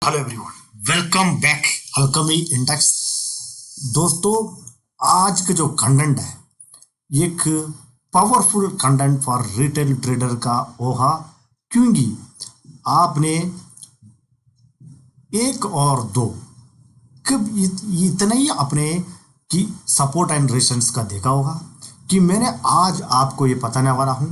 Hello everyone, welcome back हल्कमी index. दोस्तों, आज का जो कंटेंट है एक powerful content for retail trader का होगा, क्योंकि आपने एक और दो कब इतना ही अपने की सपोर्ट एंड रेजिस्टेंस का देखा होगा कि मैंने आज आपको ये बताने वाला हूँ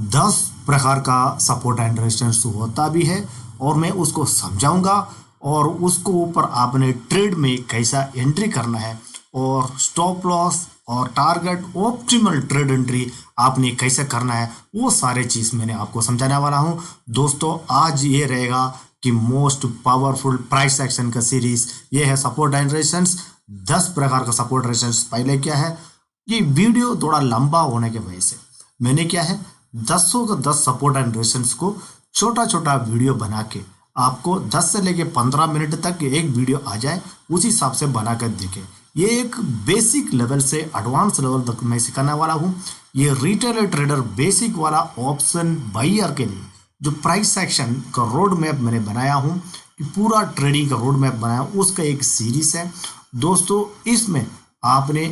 10 प्रकार का सपोर्ट एंड रेजिस्टेंस होता भी है और मैं उसको समझाऊंगा और उसको ऊपर आपने ट्रेड में कैसा एंट्री करना है और स्टॉप लॉस और टारगेट ऑप्टिमल ट्रेड एंट्री आपने कैसे करना है, वो सारे चीज़ मैंने आपको समझाने वाला हूँ। दोस्तों, आज ये रहेगा कि मोस्ट पावरफुल प्राइस एक्शन का सीरीज ये है सपोर्ट एंड रेजिस्टेंस। 10 प्रकार का सपोर्ट रेजिस्टेंस। पहले क्या है, ये वीडियो थोड़ा लंबा होने की वजह से मैंने क्या है 10 सपोर्ट एंड रेजिस्टेंस को छोटा छोटा वीडियो बना के आपको 10 से लेके 15 मिनट तक एक वीडियो आ जाए उस हिसाब से बना कर देखें। ये एक बेसिक लेवल से एडवांस लेवल तक मैं सिखाने वाला हूँ। ये रिटेल ट्रेडर बेसिक वाला ऑप्शन बायर के लिए जो प्राइस एक्शन का रोड मैप मैंने बनाया हूँ, कि पूरा ट्रेडिंग का रोड मैप बनाया, उसका एक सीरीज है। दोस्तों, इसमें आपने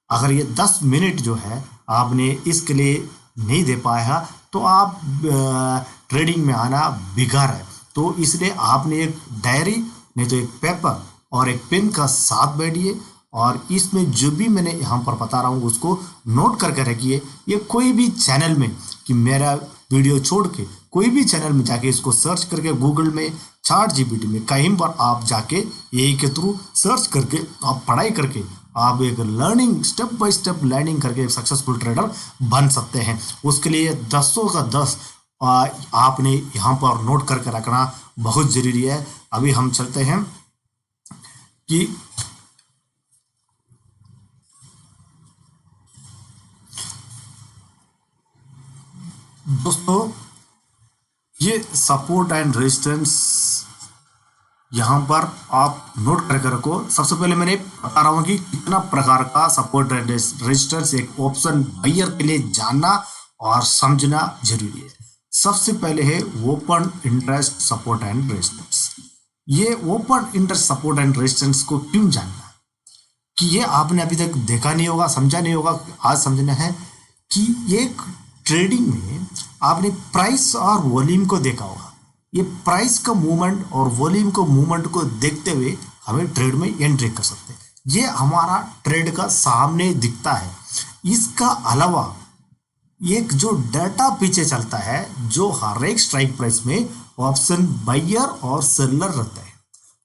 अगर ये 10 मिनट जो है आपने इसके लिए नहीं दे पाया तो आप ट्रेडिंग में आना बेकार है। तो इसलिए आपने एक डायरी नहीं तो एक पेपर और एक पेन का साथ बैठिए और इसमें जो भी मैंने यहाँ पर बता रहा हूँ उसको नोट करके रखिए। ये कोई भी चैनल में कि मेरा वीडियो छोड़ के कोई भी चैनल में जाके इसको सर्च करके गूगल में ChatGPT में कहीं पर आप जाके यही के थ्रू सर्च करके आप पढ़ाई करके आप एक learning step by step learning करके एक सक्सेसफुल ट्रेडर बन सकते हैं। उसके लिए 10 का 10 आपने यहाँ पर नोट करके रखना बहुत जरूरी है। अभी हम चलते हैं कि दोस्तों, ये सपोर्ट एंड रेजिस्टेंस यहाँ पर आप नोट करके रखो। सबसे पहले मैंने बता रहा हूँ कि कितना प्रकार का सपोर्ट एंड रेजिस्टेंस एक ऑप्शन बायर के लिए जानना और समझना जरूरी है। सबसे पहले है open interest support and resistance. ये open interest support and resistance को क्यों जानना है कि ये आपने अभी तक देखा नहीं होगा, समझा नहीं होगा। आज समझना है कि एक ट्रेडिंग में आपने प्राइस और वॉल्यूम को देखा होगा। ये प्राइस का मूवमेंट और वॉल्यूम को मूवमेंट को देखते हुए हमें ट्रेड में एंट्री कर सकते हैं। ये हमारा ट्रेड का सामने दिखता है। इसका अलावा एक जो डाटा पीछे चलता है, जो हर एक स्ट्राइक प्राइस में ऑप्शन बायर और सेलर रहता है,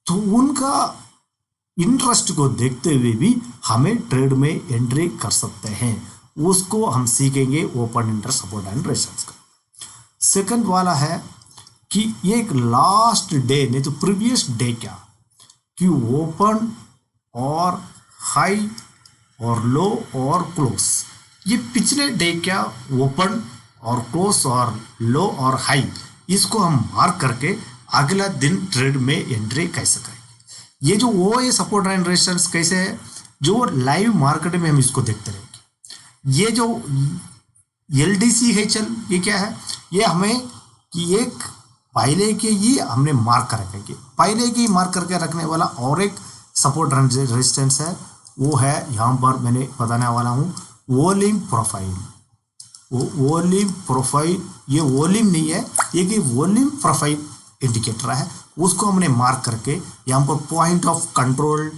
तो उनका इंटरेस्ट को देखते हुए भी हमें ट्रेड में एंट्री कर सकते हैं। उसको हम सीखेंगे open interest support and resistance का। सेकंड वाला है कि ये एक लास्ट डे नहीं तो प्रीवियस डे क्या कि ओपन और हाई और लो और क्लोज, ये पिछले डे क्या ओपन और क्लोज और लो और हाई, इसको हम मार्क करके अगला दिन ट्रेड में एंट्री कैसे करेंगे। ये जो वो ये सपोर्ट एंड रेजिस्टेंस कैसे है, जो लाइव मार्केट में हम इसको देखते रहेंगे। ये जो LDCHL ये क्या है, ये हमें कि एक पहले के ही हमने मार्क कर रखेंगे, पहले की मार्क करके रखने वाला और एक सपोर्ट एंड रेजिस्टेंस है, वो है यहाँ पर मैंने बताने वाला हूँ वॉल्यूम प्रोफाइल। वॉल्यूम प्रोफाइल, ये वॉल्यूम नहीं है, ये कि वॉल्यूम प्रोफाइल इंडिकेटर है, उसको हमने मार्क करके यहाँ पर पॉइंट ऑफ कंट्रोल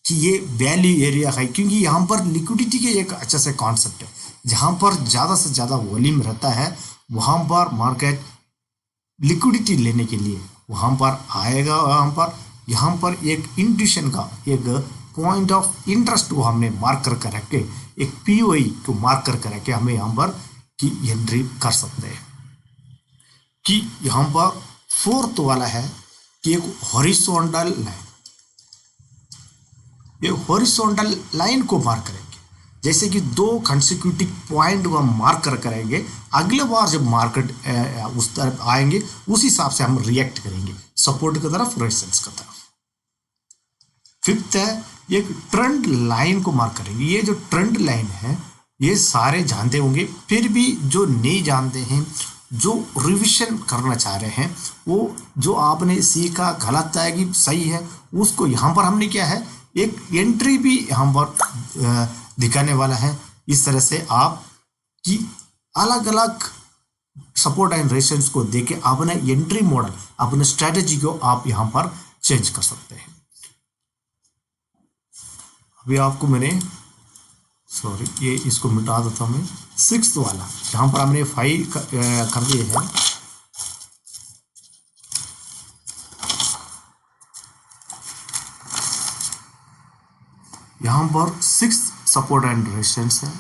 कि ये वैल्यू एरिया है, क्योंकि यहाँ पर लिक्विडिटी के एक अच्छा से कॉन्सेप्ट है। जहाँ पर ज़्यादा से ज़्यादा वॉल्यूम रहता है वहाँ पर मार्केट लिक्विडिटी लेने के लिए वहाँ पर आएगा। यहाँ पर एक इंट्यूशन का एक पॉइंट ऑफ इंटरेस्ट को हमने मार्क करके रख के एक POI को मार्क करके रख के हमें यहाँ पर की एंट्री कर सकते हैं। कि यहाँ पर फोर्थ वाला है कि एक हॉरिजॉन्टल लाइन, ये हॉरिजॉन्टल लाइन को मार्क करेंगे, जैसे कि 2 कंसेक्यूटिव पॉइंट को हम मार्क कर करेंगे। अगले बार जब मार्केट उस तरफ आएंगे उस हिसाब से हम रिएक्ट करेंगे, सपोर्ट की तरफ रेजिस्टेंस की तरफ। फिफ्थ है एक ट्रेंड लाइन को मार्क करेंगे। ये जो ट्रेंड लाइन है ये सारे जानते होंगे, फिर भी जो नहीं जानते हैं जो रिविजन करना चाह रहे हैं, वो जो आपने सीखा गलत है कि सही है, उसको यहाँ पर हमने क्या है, एक एंट्री भी यहाँ पर दिखाने वाला है। इस तरह से आप कि अलग अलग सपोर्ट एंड रेजिस्टेंस को देके अपने एंट्री मॉडल, अपने स्ट्रेटेजी को आप यहाँ पर चेंज कर सकते हैं। अभी आपको मैंने सॉरी ये इसको मिटा देता हूँ मैं। सिक्स्थ वाला जहाँ पर हमने 5 कर दिए हैं, यहाँ पर 6 सपोर्ट एंड रेजिस्टेंस है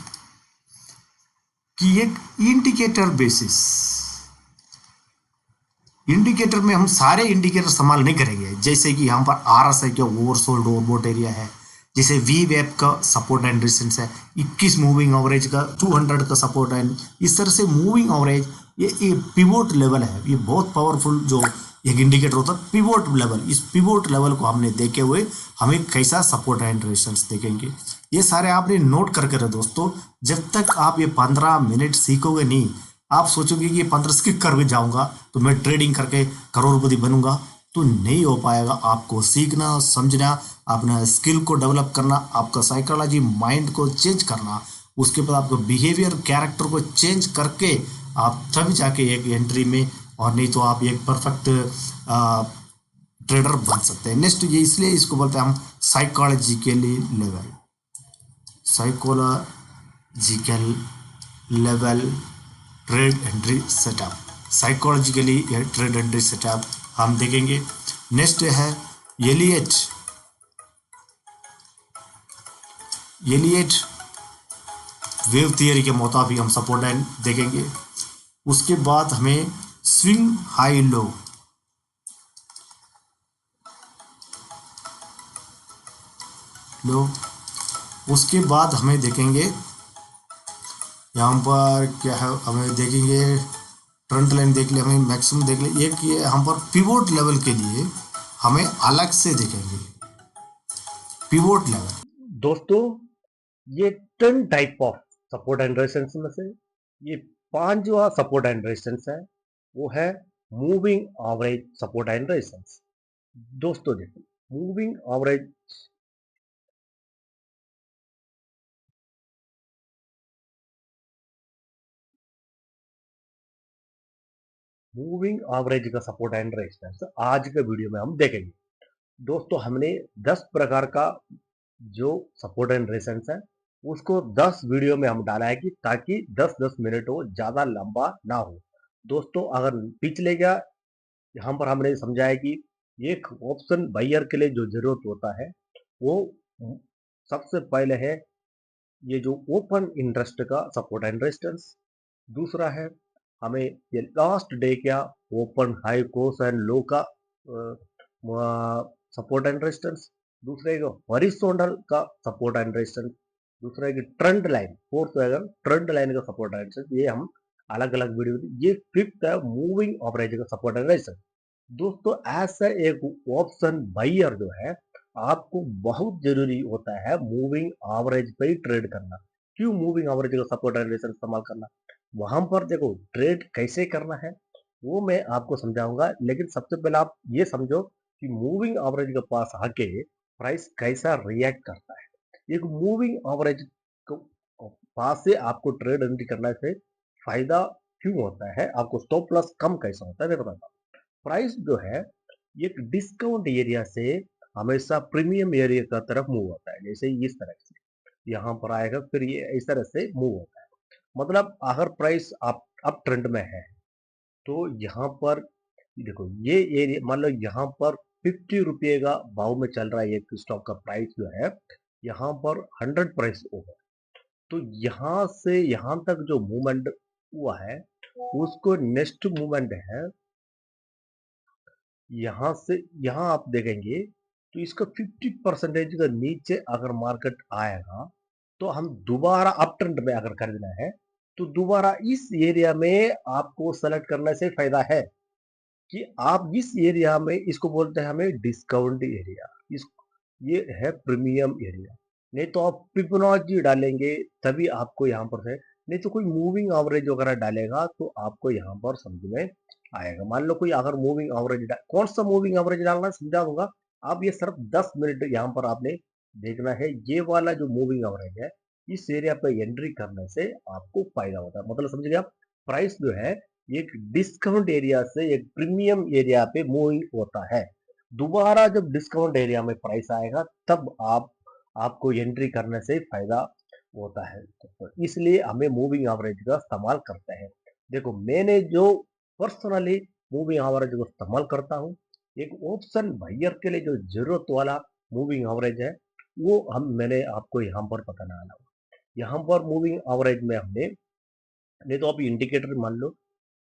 कि एक इंडिकेटर बेसिस, इंडिकेटर में हम सारे इंडिकेटर इस्तेमाल नहीं करेंगे। जैसे कि यहाँ पर RS है क्या ओवरसोल्ड ओवरबॉट एरिया है, जैसे वी वेब का सपोर्ट एंड रेजिस्टेंस है, 21 मूविंग एवरेज का 200 का सपोर्ट एंड, इस तरह से मूविंग एवरेज ये पिवोट लेवल है। ये बहुत पावरफुल जो एक इंडिकेटर होता है पिवोट लेवल। इस पिवोट लेवल को हमने देखे हुए हमें कैसा सपोर्ट एंड रेजिस्टेंस देखेंगे, ये सारे आपने नोट करके रहे दोस्तों। जब तक आप ये 15 मिनट सीखोगे नहीं, आप सोचोगे कि ये 15 स्किप कर भी जाऊंगा तो मैं ट्रेडिंग करके करोड़पति बनूंगा, तो नहीं हो पाएगा। आपको सीखना, समझना, अपना स्किल को डेवलप करना, आपका साइकोलॉजी माइंड को चेंज करना, उसके बाद आपको बिहेवियर कैरेक्टर को चेंज करके आप तभी जाके एक एंट्री में, और नहीं तो आप एक परफेक्ट ट्रेडर बन सकते हैं। नेक्स्ट ये इसलिए इसको बोलते हैं हम psychologically level, psychological level trade entry setup, psychologically trade entry setup हम देखेंगे। नेक्स्ट है एलियट वेव थियरी के मुताबिक हम सपोर्ट एंड देखेंगे। उसके बाद हमें स्विंग हाई लो, उसके बाद हमें देखेंगे यहाँ पर क्या है, हमें देखेंगे ट्रेंड लाइन देख ले, हमें मैक्सिमम देख ले। एक ये हम पर पिवोट लेवल के लिए हमें अलग से देखेंगे पिवोट लेवल। दोस्तों ये 10 type of support and resistance में से ये 5 जो सपोर्ट एंड रेजिस्टेंस है वो है moving average support and resistance. दोस्तों देखो मूविंग एवरेज का सपोर्ट एंड रेजिस्टेंस आज के वीडियो में हम देखेंगे। दोस्तों हमने 10 प्रकार का जो सपोर्ट एंड रेजिस्टेंस है उसको 10 वीडियो में हम डाला है कि ताकि 10-10 मिनट हो, ज्यादा लंबा ना हो। दोस्तों अगर पिछले का यहाँ पर हमने समझाया कि एक ऑप्शन बायर के लिए जो जरूरत होता है वो सबसे पहले है ये जो ओपन इंटरेस्ट का सपोर्ट एंड रेजिस्टेंस। दूसरा है हमें ये लास्ट डे क्या open high close and low का सपोर्ट एंड रेजिस्टेंस। दूसरे को हॉरिजॉन्टल का सपोर्ट एंड रेजिस्टेंस। दूसरा है कि ट्रेंड लाइन, फोर्थ है अगर ट्रेंड लाइन का सपोर्ट एंड रेजिस्टेंस। ये हम अलग अलग वीडियो में। ये फिफ्थ है मूविंग एवरेज का सपोर्ट एंड रेजिस्टेंस। दोस्तों ऐसा एक ऑप्शन बायर जो है आपको बहुत जरूरी होता है मूविंग एवरेज पे ही ट्रेड करना। क्यों मूविंग एवरेज का सपोर्ट एंड रेजिस्टेंस इस्तेमाल करना, वहां पर देखो ट्रेड कैसे करना है वो मैं आपको समझाऊंगा। लेकिन सबसे पहले आप ये समझो कि मूविंग एवरेज के पास आके प्राइस कैसा रिएक्ट करता है। एक मूविंग एवरेज को पास से आपको ट्रेड एंट्री करने से फायदा क्यों होता है, आपको स्टॉप लॉस कम कैसा होता है मैं बताता हूँ। प्राइस जो है एक डिस्काउंट एरिया से हमेशा प्रीमियम एरिया की तरफ मूव होता है। जैसे इस तरह से यहाँ पर आएगा फिर ये इस तरह से मूव होता है। मतलब अगर प्राइस अप ट्रेंड में है तो यहाँ पर देखो ये एरिया मान लो यहाँ पर 50 रुपये का भाव में चल रहा है एक स्टॉक का प्राइस जो है, यहाँ पर 100 प्राइस होगा। तो यहाँ से यहाँ तक जो मूवमेंट हुआ है उसको नेक्स्ट मूवमेंट है यहाँ से यहाँ आप देखेंगे तो इसका 50% का नीचे अगर मार्केट आएगा तो हम दोबारा अप ट्रेंड में अगर खरीदना है तो दोबारा इस एरिया में आपको सेलेक्ट करने से फायदा है कि आप इस एरिया में, इसको बोलते हैं हमें डिस्काउंट एरिया, इस ये है प्रीमियम एरिया। नहीं तो आप फिबोनाची डालेंगे तभी आपको यहाँ पर है नहीं तो कोई मूविंग एवरेज वगैरह डालेगा तो आपको यहाँ पर समझ में आएगा। मान लो कोई अगर मूविंग एवरेज कौन सा मूविंग एवरेज डालना है समझा दूंगा। आप ये सिर्फ 10 मिनट यहाँ पर आपने देखना है। ये वाला जो मूविंग एवरेज है, इस एरिया पे एंट्री करने से आपको फायदा होता है। मतलब समझ गए आप, प्राइस जो है एक डिस्काउंट एरिया से एक प्रीमियम एरिया पे मूविंग होता है। दोबारा जब डिस्काउंट एरिया में प्राइस आएगा तब आपको एंट्री करने से फायदा होता है। तो इसलिए हमें मूविंग एवरेज का इस्तेमाल करते हैं। देखो मैंने जो पर्सनली मूविंग एवरेज को इस्तेमाल करता हूँ, एक ऑप्शन बायर के लिए जो जरूरत वाला मूविंग एवरेज है, वो मैंने आपको यहाँ पर बताने वाला हूँ। यहाँ पर मूविंग एवरेज में हमने, नहीं तो आप इंडिकेटर मान लो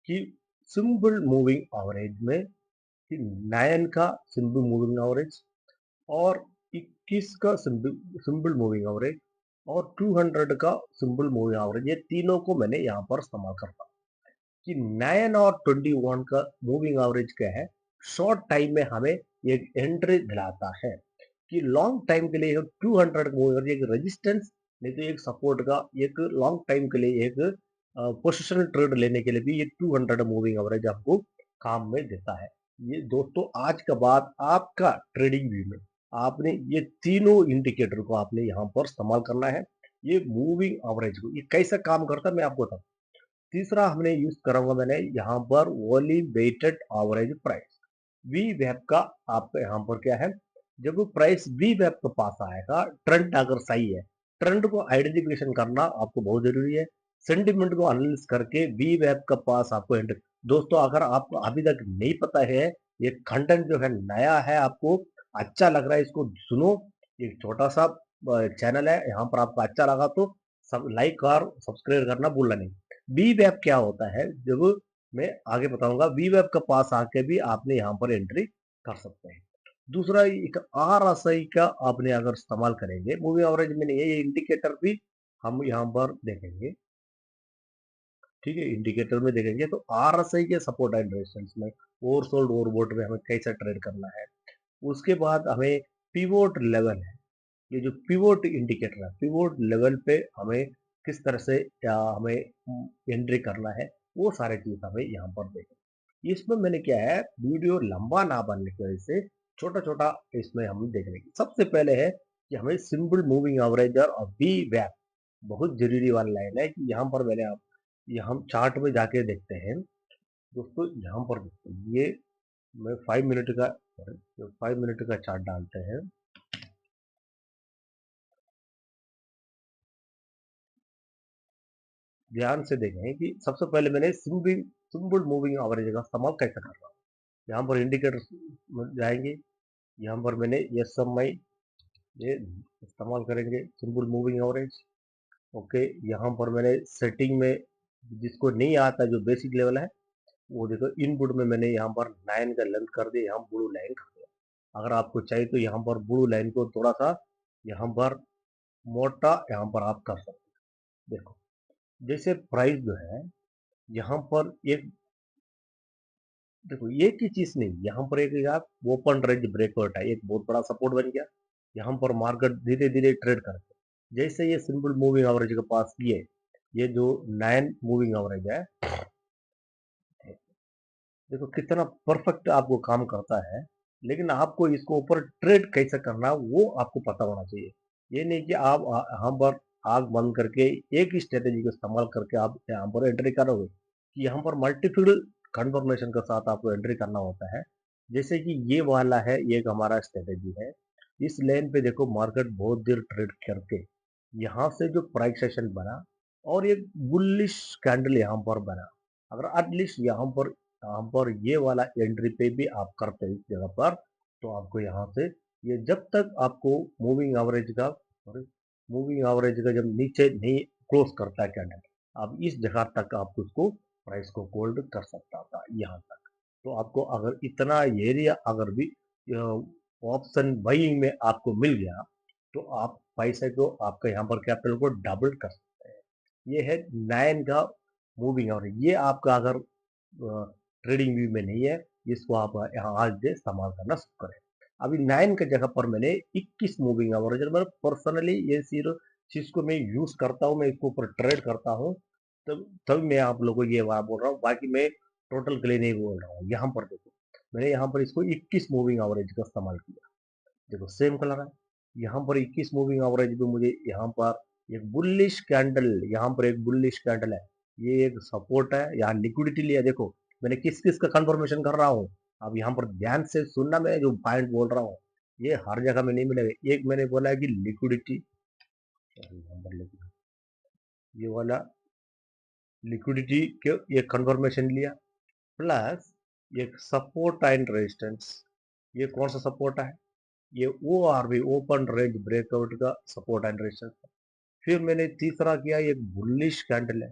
कि सिंपल मूविंग एवरेज में कि 9 का सिंपल मूविंग एवरेज और 21 का सिंपल मूविंग एवरेज और 200 का सिंपल मूविंग एवरेज, ये तीनों को मैंने यहाँ पर इस्तेमाल करता हूँ। कि 9 और 21 का मूविंग एवरेज क्या है, शॉर्ट टाइम में हमें एक एंट्री दिलाता है। कि लॉन्ग टाइम के लिए 200 मूविंग एवरेज एक रेजिस्टेंस, नहीं तो एक सपोर्ट का, एक लॉन्ग टाइम के लिए एक पोजिशनल ट्रेड लेने के लिए भी ये 200 मूविंग एवरेज आपको काम में देता है। ये दोस्तों आज का बाद आपका ट्रेडिंग व्यू में आपने ये तीनों इंडिकेटर को आपने यहाँ पर इस्तेमाल करना है। ये मूविंग एवरेज को ये कैसे काम करता है मैं आपको बताऊँ। तीसरा हमने यूज करूंगा मैंने यहाँ पर volume weighted average price, V वेब का। आपका यहाँ पर क्या है, जब वो प्राइस वी वेब के पास आएगा, ट्रेंड अगर सही है, ट्रेंड को आइडेंटिफिकेशन करना आपको बहुत जरूरी है। सेंटिमेंट को एनालिसिस करके वी वेब का पास आपको एंटर। दोस्तों अगर आपको अभी तक नहीं पता है, ये कंटेंट जो है नया है, आपको अच्छा लग रहा है, इसको सुनो। एक छोटा सा चैनल है, यहाँ पर आपको अच्छा लगा तो सब लाइक और सब्सक्राइब करना भूलना नहीं। बी वेब क्या होता है, जब मैं आगे बताऊंगा, बी वेब का पास आके भी आपने यहाँ पर एंट्री कर सकते हैं। दूसरा एक आर एस आई का आपने अगर इस्तेमाल करेंगे मूविंग एवरेज में, नहीं है ये इंडिकेटर भी हम यहाँ पर देखेंगे। ठीक है, इंडिकेटर में देखेंगे तो आर एस आई के सपोर्ट एंड रेजिस्टेंस में, ओवरसोल्ड ओवरबोट में हमें कैसा ट्रेड करना है। उसके बाद हमें पिवोट लेवल है, ये जो पिवोट इंडिकेटर है, पिवोट लेवल पे हमें किस तरह से हमें एंट्री करना है, वो सारे चीज हमें यहाँ पर देखें। इसमें मैंने क्या है, वीडियो लंबा ना बनने की वजह से छोटा छोटा इसमें हम देख लेंगे। सबसे पहले है कि हमें सिंपल मूविंग एवरेजर और बी वैप, बहुत जरूरी वाला लाइन है कि यहाँ पर मैंने आप, ये हम चार्ट में जाके देखते हैं दोस्तों। यहाँ पर देखते हैं, ये मैं 5 मिनट का, 5 मिनट का चार्ट डालते हैं। ध्यान से देखें कि सबसे पहले मैंने सिंपल सिंपल मूविंग एवरेज का इस्तेमाल कैसे कर रहा हूँ। यहाँ पर इंडिकेटर जाएंगे, यहाँ पर मैंने एस एम आई ये इस्तेमाल करेंगे, सिंपल मूविंग एवरेज। ओके, यहाँ पर मैंने सेटिंग में, जिसको नहीं आता जो बेसिक लेवल है, वो देखो इनपुट में मैंने यहाँ पर 9 का लेंथ कर दिया, यहाँ ब्लू लाइन कर दिया। अगर आपको चाहिए तो यहाँ पर ब्लू लाइन को थोड़ा सा यहाँ पर मोटा यहाँ पर आप कर सकते हैं। देखो जैसे प्राइस जो है यहाँ पर एक, देखो एक ही चीज नहीं, यहाँ पर एक आप ओपन रेंज ब्रेकआउट है, एक बहुत बड़ा सपोर्ट बन गया। यहाँ पर मार्केट धीरे धीरे ट्रेड करते, जैसे ये सिंपल मूविंग एवरेज के पास ये जो 9 मूविंग एवरेज है, देखो कितना परफेक्ट आपको काम करता है। लेकिन आपको इसको ऊपर ट्रेड कैसे करना है वो आपको पता होना चाहिए। ये नहीं कि आप यहाँ पर आग बंद करके एक ही स्ट्रेटेजी को इस्तेमाल करके आप यहाँ पर एंट्री करोगे, कि यहाँ पर मल्टीपल कंफर्मेशन के साथ आपको एंट्री करना होता है। जैसे कि ये वाला है, ये एक हमारा स्ट्रेटेजी है। इस लेन पे देखो मार्केट बहुत देर ट्रेड करके यहाँ से जो प्राइस सेशन बना और एक बुलिश कैंडल यहाँ पर बना, अगर एटलीस्ट यहाँ पर ये वाला एंट्री पे भी आप करते हैं इस जगह पर, तो आपको यहाँ से ये जब तक आपको मूविंग एवरेज का, सॉरी, मूविंग एवरेज का जब नीचे नहीं क्लोज करता है कैंडल, आप इस जगह तक आपको उसको प्राइस को होल्ड कर सकता था यहाँ तक। तो आपको अगर इतना एरिया अगर भी ऑप्शन बाइंग में आपको मिल गया, तो आप पैसे को, आपका यहाँ पर कैपिटल को डबल कर सकते हैं। ये है 9 का मूविंग एवरेज। ये आपका अगर ट्रेडिंग व्यू में नहीं है, इसको आप यहाँ आज से इस्तेमाल करना शुरू करें। अभी 9 के जगह पर मैंने 21 मूविंग एवरेज, मैं पर्सनली ये सिर्फ चीज को मैं यूज करता हूँ, मैं इसको ऊपर ट्रेड करता हूँ। तब तभी मैं आप लोगों को ये बात बोल रहा हूँ, बाकी मैं टोटल के लिए नहीं बोल रहा हूँ। यहाँ पर देखो, मैंने यहाँ पर इसको 21 मूविंग एवरेज का इस्तेमाल किया। देखो सेम कलर है। यहाँ पर 21 मूविंग एवरेज पे मुझे यहाँ पर एक बुलिश कैंडल, यहाँ पर एक बुलिश कैंडल है, ये एक सपोर्ट है, यहाँ लिक्विडिटी लिया। देखो मैंने किस किस का कंफर्मेशन कर रहा हूँ, अब यहाँ पर ध्यान से सुनना, मैं जो पॉइंट बोल रहा हूँ ये हर जगह में नहीं मिलेगा। एक मैंने बोला है कि लिक्विडिटी, ये वाला लिक्विडिटी के ये कंफर्मेशन लिया, प्लस एक सपोर्ट एंड रेजिस्टेंस। ये कौन सा सपोर्ट है, ये O R B open range breakout का सपोर्ट एंड रेजिस्टेंस। फिर मैंने तीसरा किया, एक बुलिश कैंडल है,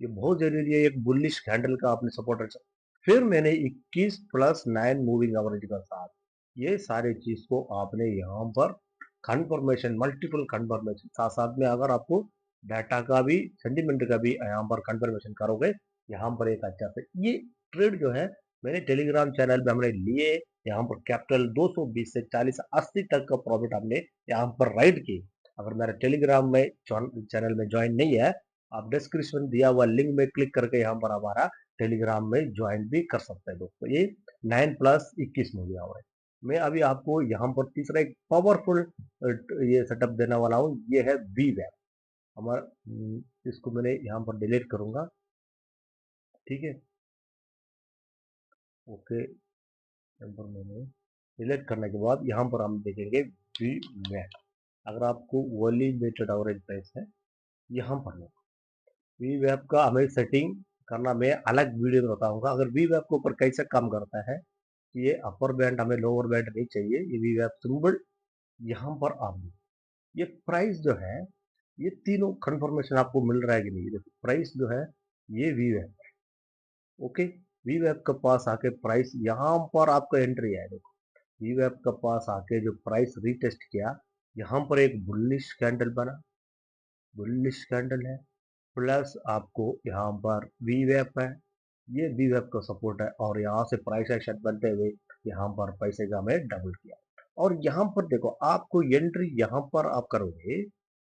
ये बहुत जरूरी है, एक बुलिश कैंडल का आपने सपोर्ट रेजिस्टेंस। फिर मैंने 21 प्लस 9 मूविंग एवरेज का साथ, ये सारे चीज को आपने यहाँ पर कंफर्मेशन, मल्टीपल कंफर्मेशन, साथ साथ में अगर आपको डाटा का भी, सेंटिमेंट का भी यहाँ पर कंफर्मेशन करोगे, यहाँ पर एक अच्छा से ये ट्रेड जो है मैंने टेलीग्राम चैनल पे हमने लिए। यहाँ पर कैपिटल 220 से 40 80 तक का प्रॉफिट हमने यहाँ पर राइड किए। अगर मेरा टेलीग्राम में चैनल में ज्वाइन नहीं है, आप डिस्क्रिप्शन दिया हुआ लिंक में क्लिक करके यहाँ पर हमारा टेलीग्राम में ज्वाइन भी कर सकते हैं दोस्तों। ये 9 प्लस 21 मूवी है। मैं अभी आपको यहाँ पर तीसरा एक पावरफुल ये सेटअप देने वाला हूँ, ये है वी वेब हमारा। इसको मैंने यहाँ पर डिलीट करूंगा, ठीक है, ओके। यहाँ पर मैंने डिलीट करने के बाद यहाँ पर हम देखेंगे वी वेब। अगर आपको वॉल्यूमेटेड एवरेज प्राइस है यहाँ पर वी वेब का हमें सेटिंग करना, मैं अलग वीडियो में बताऊंगा। अगर वी वेब के ऊपर कैसे काम करता है, ये अपर बैंड हमें लोअर बैंड नहीं चाहिए, ये वी वेब सिंबल यहाँ पर आप ये प्राइस जो है, ये तीनों कंफर्मेशन आपको मिल रहा है कि नहीं। देखो प्राइस जो है ये V web, okay, V web के पास आके प्राइस यहाँ पर आपका एंट्री है। देखो वी वेब के पास आके जो प्राइस रीटेस्ट किया, यहाँ पर एक बुलिश कैंडल बना, बुलिश कैंडल है, प्लस आपको यहाँ पर वी वेब है, ये वी वेब का सपोर्ट है, और यहाँ से प्राइस एक्शन बनते हुए यहाँ पर पैसे का हमें डबल किया। और यहाँ पर देखो आपको एंट्री यहाँ पर आप करोगे,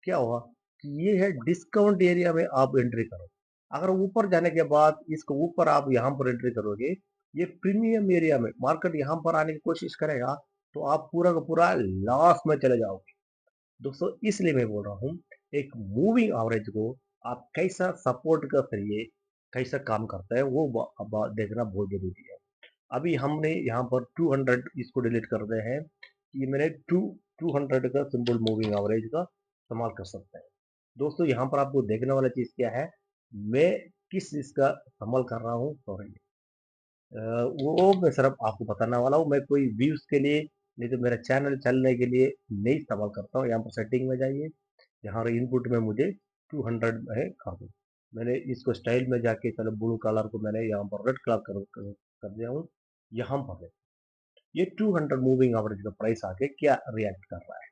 क्या हुआ कि ये है डिस्काउंट एरिया में आप एंट्री करो। अगर ऊपर जाने के बाद इसको ऊपर आप यहाँ पर एंट्री करोगे, ये प्रीमियम एरिया में मार्केट यहाँ पर आने की कोशिश करेगा, तो आप पूरा का पूरा लॉस में चले जाओगे दोस्तों। इसलिए मैं बोल रहा हूँ एक मूविंग एवरेज को आप कैसा सपोर्ट का जरिए कैसा काम करता है वो देखना बहुत जरूरी है। अभी हमने यहाँ पर 200 इसको डिलीट कर दे हैं, ये मैंने 200 का सिंपल मूविंग एवरेज का इस्तेमाल कर सकते हैं दोस्तों। यहाँ पर आपको देखने वाला चीज क्या है, मैं किस चीज का इस्तेमाल कर रहा हूँ, सॉरी वो मैं सिर्फ आपको बताने वाला हूँ। मैं कोई व्यूज के लिए नहीं तो मेरा चैनल चलने के लिए नहीं इस्तेमाल करता हूँ। यहाँ पर सेटिंग में जाइए, यहाँ इनपुट में मुझे 200 है कर दो। मैंने इसको स्टाइल में जाके चलो ब्लू कलर को मैंने यहाँ पर रेड कलर कर दिया हूँ। यहाँ पर ये 200 मूविंग एवरेज का प्राइस आके क्या रिएक्ट कर रहा है,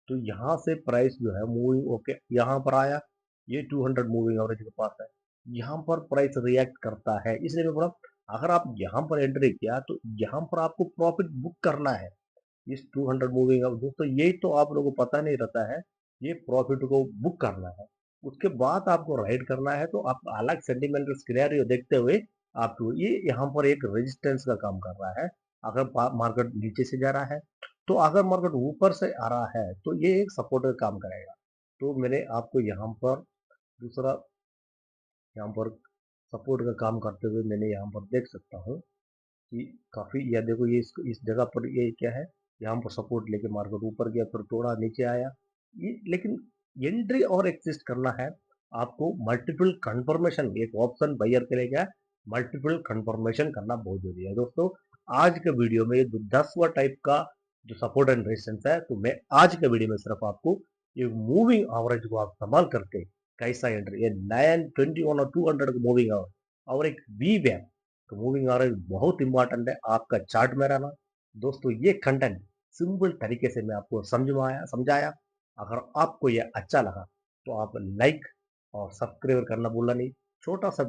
तो यहाँ से प्राइस जो है मूविंग ओके यहाँ पर आया, ये 200 मूविंग एवरेज के पास है, यहाँ पर प्राइस रिएक्ट करता है। इसलिए मैं बोला अगर आप यहाँ पर एंट्री किया तो यहाँ पर आपको प्रॉफिट बुक करना है इस 200 मूविंग एवरेज। दोस्तों यही तो आप लोगों को पता नहीं रहता है, ये प्रॉफिट को बुक करना है, उसके बाद आपको राइड करना है। तो आप अलग सेंटिमेंटल सिनेरियो देखते हुए आपको ये यहाँ पर एक रेजिस्टेंस का काम कर रहा है। अगर मार्केट नीचे से जा रहा है, तो अगर मार्केट ऊपर से आ रहा है तो ये एक सपोर्ट का काम करेगा। तो मैंने आपको यहाँ पर दूसरा, यहाँ पर सपोर्ट का काम करते हुए मैंने यहाँ पर देख सकता हूँ कि काफी, या देखो ये इस जगह पर ये क्या है, यहाँ पर सपोर्ट लेके मार्केट ऊपर गया फिर थोड़ा नीचे आया, ये लेकिन एंट्री और एग्जिस्ट करना है आपको मल्टीपल कंफर्मेशन, एक ऑप्शन बायर करेगा, मल्टीपल कंफर्मेशन करना बहुत जरूरी है दोस्तों। आज के वीडियो में 10वां टाइप का जो सपोर्ट एंड रेजिस्टेंस है, तो मैं आज के वीडियो में सिर्फ आपको एक मूविंग एवरेज को आप संभाल करके कैसा एंट्री, ये 921 और 200 का मूविंग एवरेज और एक वी वैप, तो मूविंग एवरेज बहुत इंपॉर्टेंट है आपका चार्ट में रहना दोस्तों। ये कंटेंट सिंपल तरीके से मैं आपको समझाया। अगर आपको ये अच्छा लगा तो आप लाइक और सब्सक्राइब करना भूलना नहीं। छोटा सा